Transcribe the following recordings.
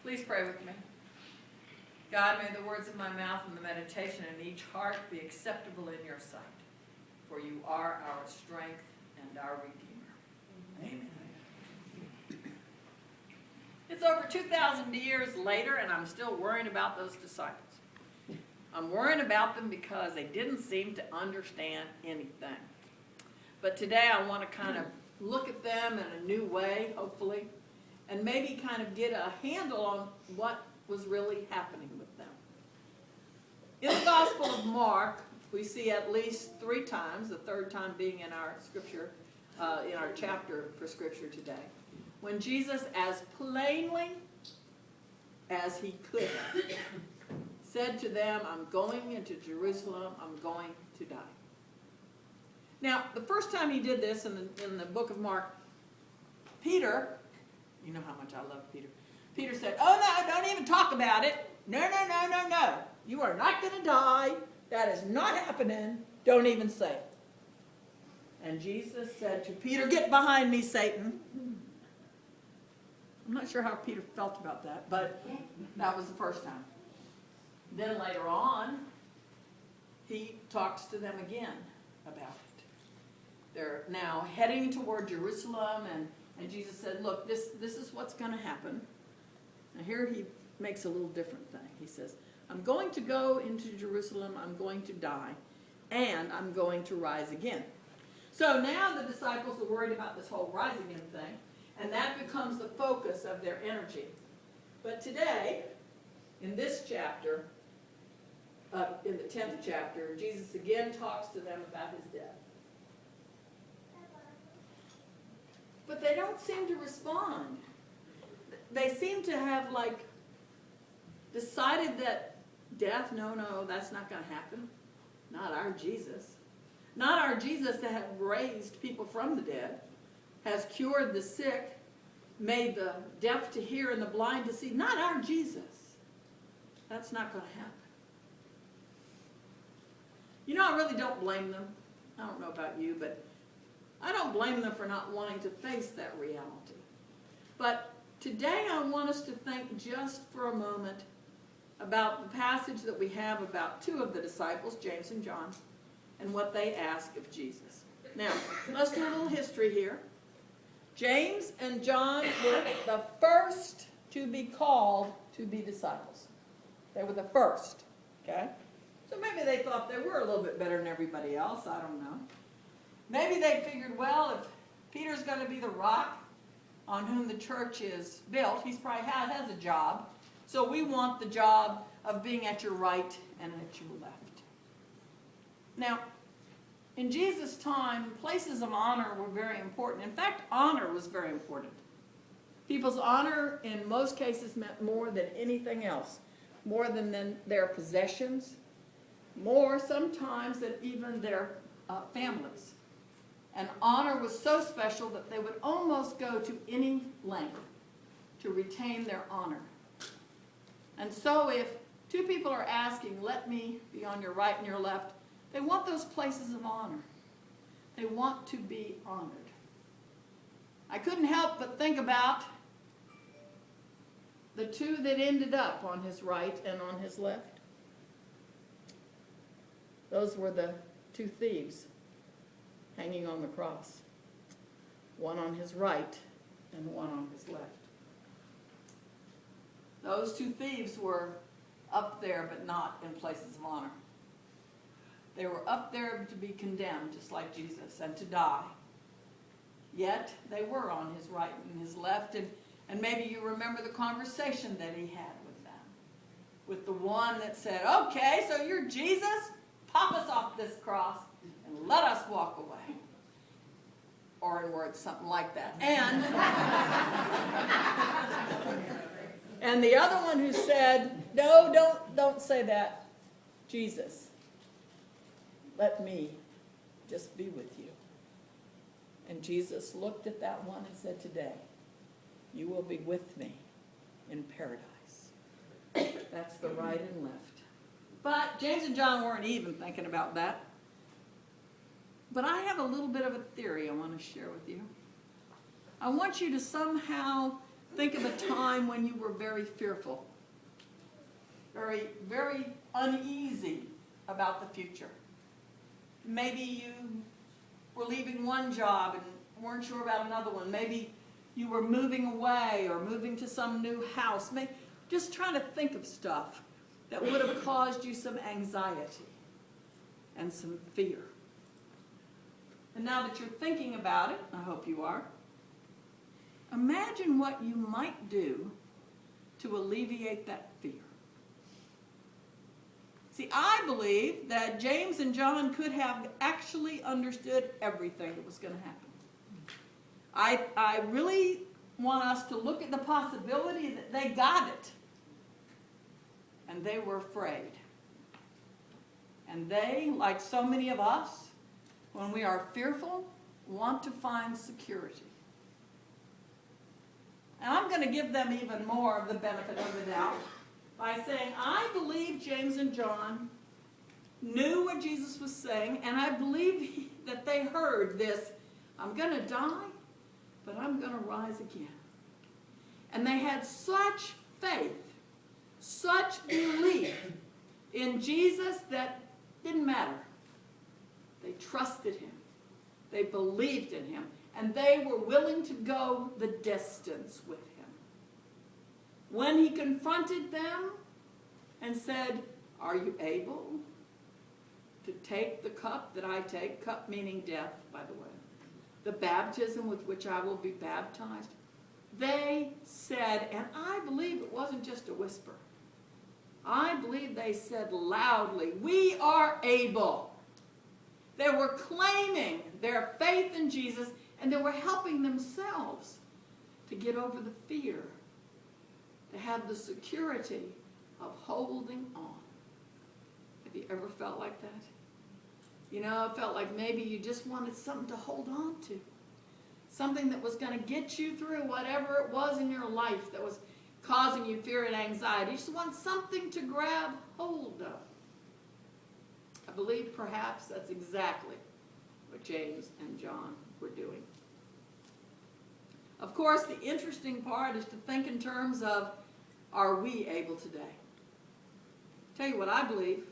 Please pray with me. God, may the words of my mouth and the meditation in each heart be acceptable in your sight, for you are our strength and our Redeemer. Amen. It's over 2,000 years later, and I'm still worrying about those disciples. I'm worrying about them because they didn't seem to understand anything. But today I want to kind of look at them in a new way, hopefully, and maybe kind of get a handle on what was really happening with them. In the Gospel of Mark, we see at least 3 times, the third time being in our scripture, in our chapter for scripture today, when Jesus, as plainly as he could, said to them, I'm going into Jerusalem, I'm going to die. Now, the first time he did this in the book of Mark, Peter, you know how much I love Peter. Peter said, oh no, don't even talk about it. No. You are not going to die. That is not happening. Don't even say it. And Jesus said to Peter, get behind me, Satan. I'm not sure how Peter felt about that, but that was the first time. Then later on, he talks to them again about it. They're now heading toward Jerusalem, and Jesus said, look, this is what's going to happen. Now here he makes a little different thing. He says, I'm going to go into Jerusalem, I'm going to die, and I'm going to rise again. So now the disciples are worried about this whole rising again thing, and that becomes the focus of their energy. But today, in this chapter, in the 10th chapter, Jesus again talks to them about his death. But they don't seem to respond. They seem to have decided that death, no, that's not going to happen. Not our Jesus. Not our Jesus that has raised people from the dead, has cured the sick, made the deaf to hear and the blind to see. Not our Jesus. That's not going to happen. You know, I really don't blame them. I don't know about you, but I don't blame them for not wanting to face that reality. But today I want us to think just for a moment about the passage that we have about 2 of the disciples, James and John, and what they ask of Jesus. Now, let's do a little history here. James and John were the first to be called to be disciples. They were the first, okay? So maybe they thought they were a little bit better than everybody else. I don't know. Maybe they figured, well, if Peter's going to be the rock on whom the church is built, he's probably has a job. So we want the job of being at your right and at your left. Now, in Jesus' time, places of honor were very important. In fact, honor was very important. People's honor, in most cases, meant more than anything else. More than their possessions. More, sometimes, than even their families. And honor was so special that they would almost go to any length to retain their honor. And so if 2 people are asking, let me be on your right and your left, they want those places of honor. They want to be honored. I couldn't help but think about the 2 that ended up on his right and on his left. Those were the 2 thieves hanging on the cross. One on his right and one on his left. Those 2 thieves were up there but not in places of honor. They were up there to be condemned just like Jesus and to die. Yet they were on his right and his left, and maybe you remember the conversation that he had with them. With the one that said, okay, so you're Jesus? Pop us off this cross and let us walk away. Or in words, something like that. And the other one who said, no, don't say that. Jesus, let me just be with you. And Jesus looked at that one and said, today, you will be with me in paradise. That's the right and left. But James and John weren't even thinking about that. But I have a little bit of a theory I want to share with you. I want you to somehow think of a time when you were very fearful, very, very uneasy about the future. Maybe you were leaving one job and weren't sure about another one. Maybe you were moving away or moving to some new house. Just trying to think of stuff that would have caused you some anxiety and some fear. And now that you're thinking about it, I hope you are, imagine what you might do to alleviate that fear. See, I believe that James and John could have actually understood everything that was going to happen. I really want us to look at the possibility that they got it. And they were afraid. And they, like so many of us, when we are fearful, want to find security. And I'm going to give them even more of the benefit of the doubt by saying, I believe James and John knew what Jesus was saying, and I believe that they heard this, I'm going to die, but I'm going to rise again. And they had such faith, such belief in Jesus that didn't matter. They trusted him. They believed in him. And they were willing to go the distance with him. When he confronted them and said, are you able to take the cup that I take, cup meaning death, by the way, the baptism with which I will be baptized, they said, and I believe it wasn't just a whisper, I believe they said loudly, we are able. They were claiming their faith in Jesus, and they were helping themselves to get over the fear, to have the security of holding on. Have you ever felt like that? You know, it felt like maybe you just wanted something to hold on to. Something that was going to get you through whatever it was in your life that was causing you fear and anxiety. You just want something to grab hold of. I believe perhaps that's exactly what James and John were doing. Of course, the interesting part is to think in terms of, are we able today? Tell you what I believe.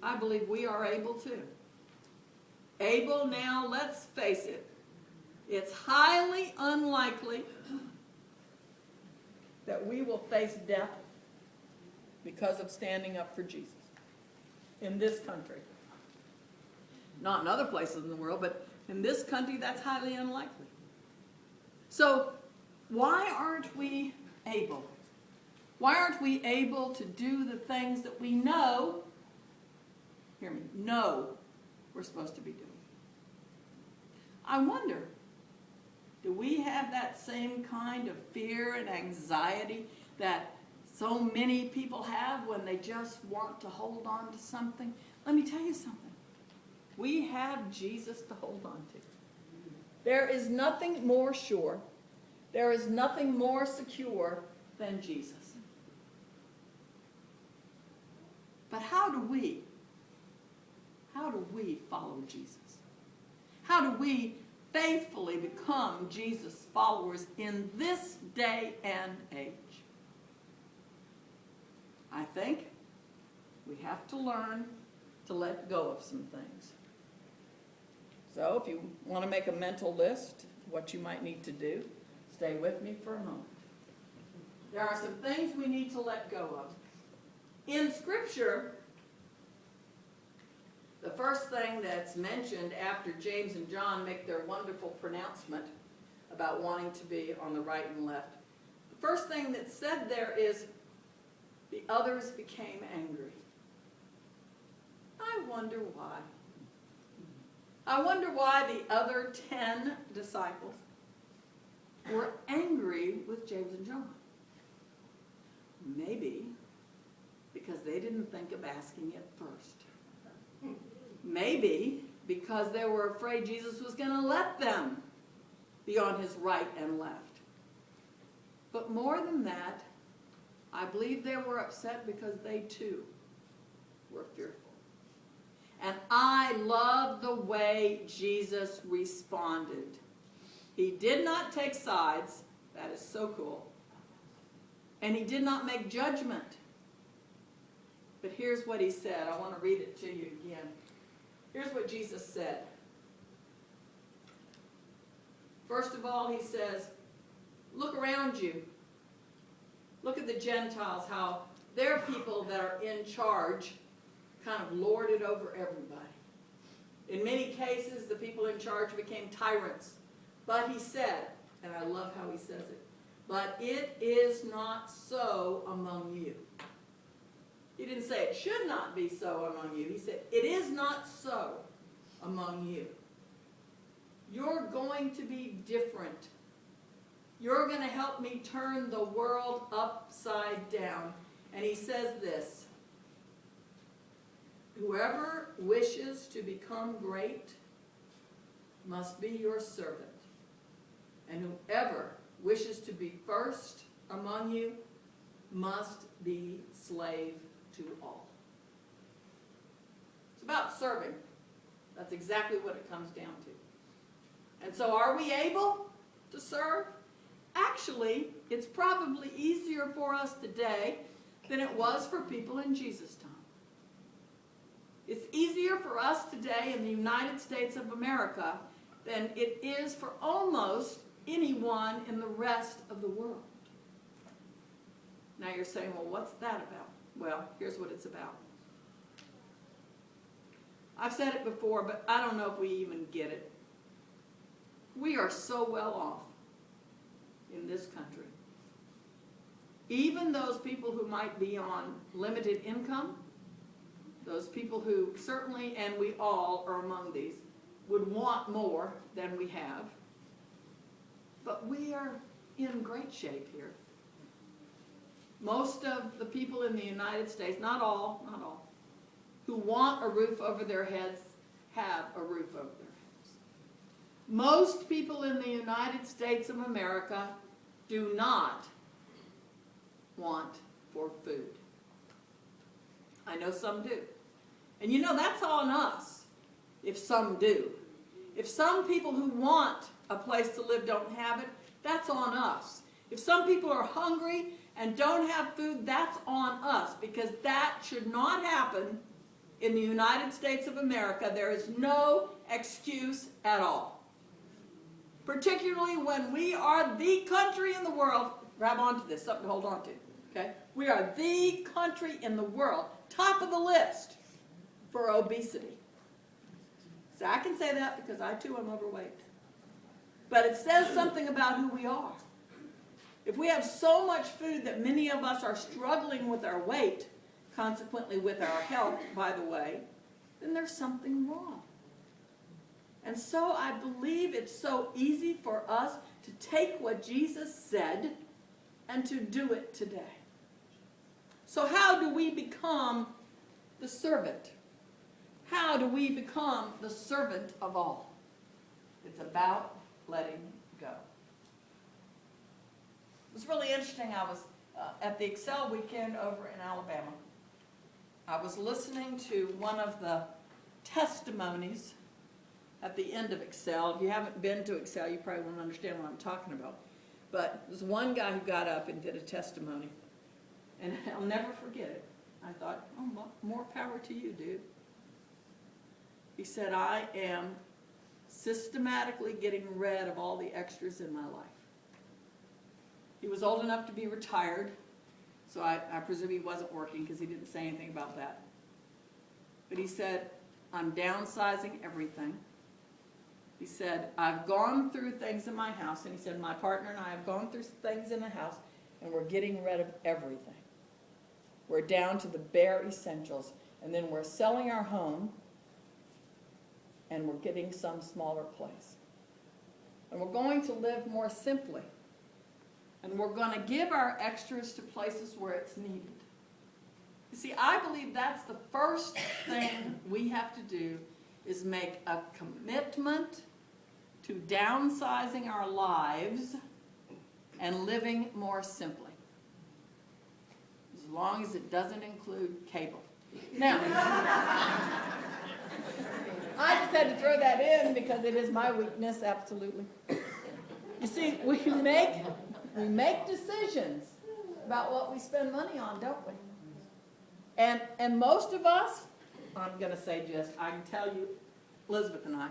I believe we are able too. Able now, let's face it, it's highly unlikely that we will face death because of standing up for Jesus in this country. Not in other places in the world, but in this country, that's highly unlikely. So, why aren't we able? Why aren't we able to do the things that we know, hear me, know we're supposed to be doing? I wonder, do we have that same kind of fear and anxiety that so many people have when they just want to hold on to something? Let me tell you something. We have Jesus to hold on to. There is nothing more sure, there is nothing more secure than Jesus. But how do we follow Jesus? How do we faithfully become Jesus' followers in this day and age? I think we have to learn to let go of some things. So if you want to make a mental list of what you might need to do, stay with me for a moment. There are some things we need to let go of. In Scripture, the first thing that's mentioned after James and John make their wonderful pronouncement about wanting to be on the right and left, the first thing that's said there is, the others became angry. I wonder why. I wonder why the other 10 disciples were angry with James and John. Maybe because they didn't think of asking it first. Maybe because they were afraid Jesus was going to let them be on his right and left. But more than that, I believe they were upset because they too were fearful. And I love the way Jesus responded. He did not take sides. That is so cool. And he did not make judgment. But here's what he said. I want to read it to you again. Here's what Jesus said. First of all, he says, look around you. Look at the Gentiles, how their people that are in charge kind of lord it over everybody. In many cases, the people in charge became tyrants. But he said, and I love how he says it, but it is not so among you. He didn't say it should not be so among you. He said, it is not so among you. You're going to be different. You're going to help me turn the world upside down. And he says this, whoever wishes to become great must be your servant. And whoever wishes to be first among you must be slave to all. It's about serving. That's exactly what it comes down to. And so are we able to serve? Actually, it's probably easier for us today than it was for people in Jesus' time. It's easier for us today in the United States of America than it is for almost anyone in the rest of the world. Now you're saying, well, what's that about? Well, here's what it's about. I've said it before, but I don't know if we even get it. We are so well off in this country. Even those people who might be on limited income, those people who certainly, and we all are among these, would want more than we have. But we are in great shape here. Most of the people in the United States, not all, who want a roof over their heads have a roof over their heads. Most people in the United States of America do not want for food. I know some do. And you know, that's on us if some do. If some people who want a place to live don't have it, that's on us. If some people are hungry and don't have food, that's on us, because that should not happen in the United States of America. There is no excuse at all. Particularly when we are the country in the world, grab onto this, something to hold on to, okay? We are the country in the world, top of the list for obesity. So I can say that because I too am overweight. But it says something about who we are. If we have so much food that many of us are struggling with our weight, consequently with our health, by the way, then there's something wrong. And so I believe it's so easy for us to take what Jesus said and to do it today. So how do we become the servant? How do we become the servant of all? It's about letting go. It was really interesting. I was at the Excel weekend over in Alabama. I was listening to one of the testimonies at the end of Excel. If you haven't been to Excel, you probably won't understand what I'm talking about. But there was one guy who got up and did a testimony. And I'll never forget it. I thought, oh, more power to you, dude. He said, I am systematically getting rid of all the extras in my life. He was old enough to be retired, so I presume he wasn't working because he didn't say anything about that. But he said, I'm downsizing everything. He said, I've gone through things in my house, and he said, my partner and I have gone through things in the house, and we're getting rid of everything. We're down to the bare essentials, and then we're selling our home, and we're getting some smaller place. And we're going to live more simply. And we're going to give our extras to places where it's needed. You see, I believe that's the first thing we have to do, is make a commitment to downsizing our lives and living more simply. As long as it doesn't include cable. Now, I just had to throw that in because it is my weakness, absolutely. You see, we make We make decisions about what we spend money on, don't we? And most of us, I'm going to say just, I can tell you, Elizabeth and I,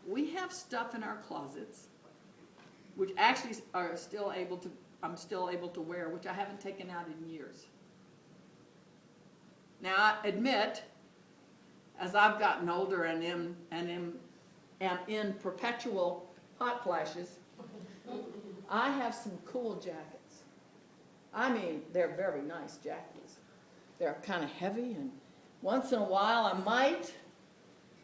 we have stuff in our closets which actually I'm still able to wear, which I haven't taken out in years. Now, I admit, as I've gotten older and am in perpetual hot flashes, I have some cool jackets. I mean, they're very nice jackets. They're kind of heavy, and once in a while I might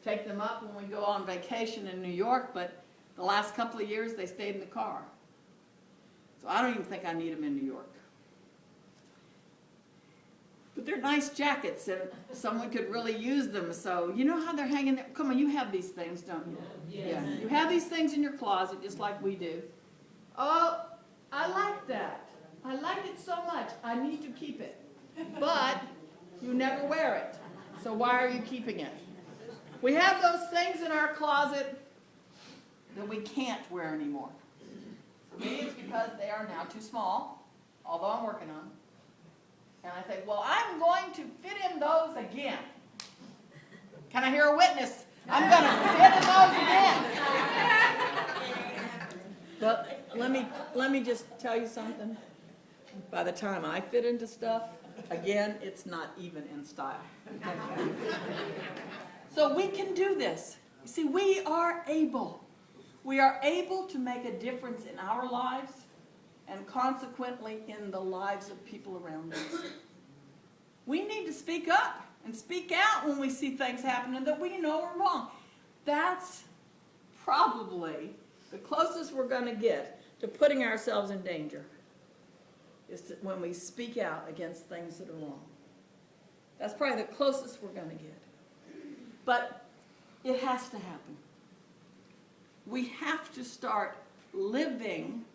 take them up when we go on vacation in New York, but the last couple of years they stayed in the car. So I don't even think I need them in New York. But they're nice jackets, and someone could really use them. So you know how they're hanging there? Come on, you have these things, don't you? Yes. Yeah. You have these things in your closet just like we do. Oh, I like that. I like it so much. I need to keep it. But you never wear it. So why are you keeping it? We have those things in our closet that we can't wear anymore. For me, it's because they are now too small, although I'm working on them. And I think, well, I'm going to fit in those again. Can I hear a witness? I'm going to fit in those again. But let me just tell you something. By the time I fit into stuff, again, it's not even in style. So we can do this. You see, we are able. We are able to make a difference in our lives and consequently in the lives of people around us. We need to speak up and speak out when we see things happening that we know are wrong. That's probably the closest we're going to get to putting ourselves in danger, is when we speak out against things that are wrong. That's probably the closest we're going to get. But it has to happen. We have to start living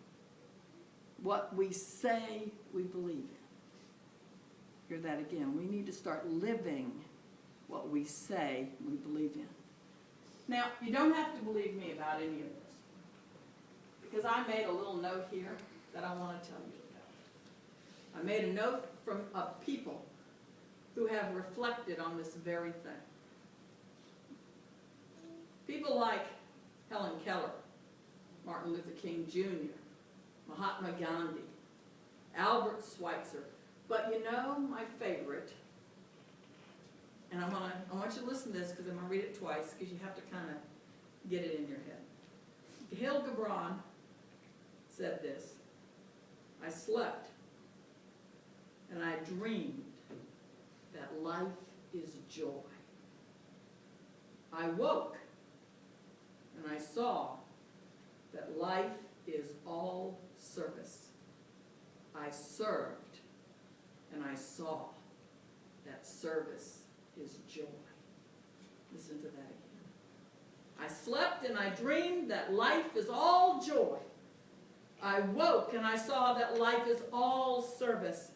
what we say we believe in. Hear that again. We need to start living what we say we believe in. Now, you don't have to believe me about any of this, because I made a little note here that I want to tell you about. I made a note of people who have reflected on this very thing. People like Helen Keller, Martin Luther King Jr., Mahatma Gandhi, Albert Schweitzer. But you know, my favorite, and I want you to listen to this because I'm going to read it twice because you have to kind of get it in your head. Gil Gibran said this: I slept and I dreamed that life is joy. I woke and I saw that life is all service. I served and I saw that service is joy. Listen to that again. I slept and I dreamed that life is all joy. I woke and I saw that life is all service.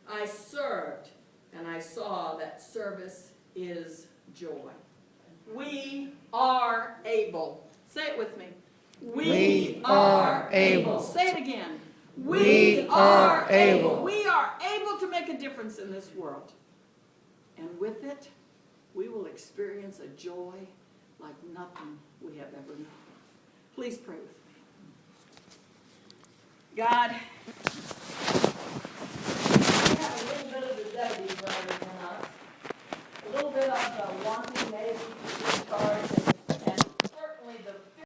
I served and I saw that service is joy. We are able. Say it with me. We are able. Say it again. We are able. We are able to make a difference in this world. And with it, we will experience a joy like nothing we have ever known. Please pray with me. God, we have a little bit of the Debbie running in us, a little bit of the wanting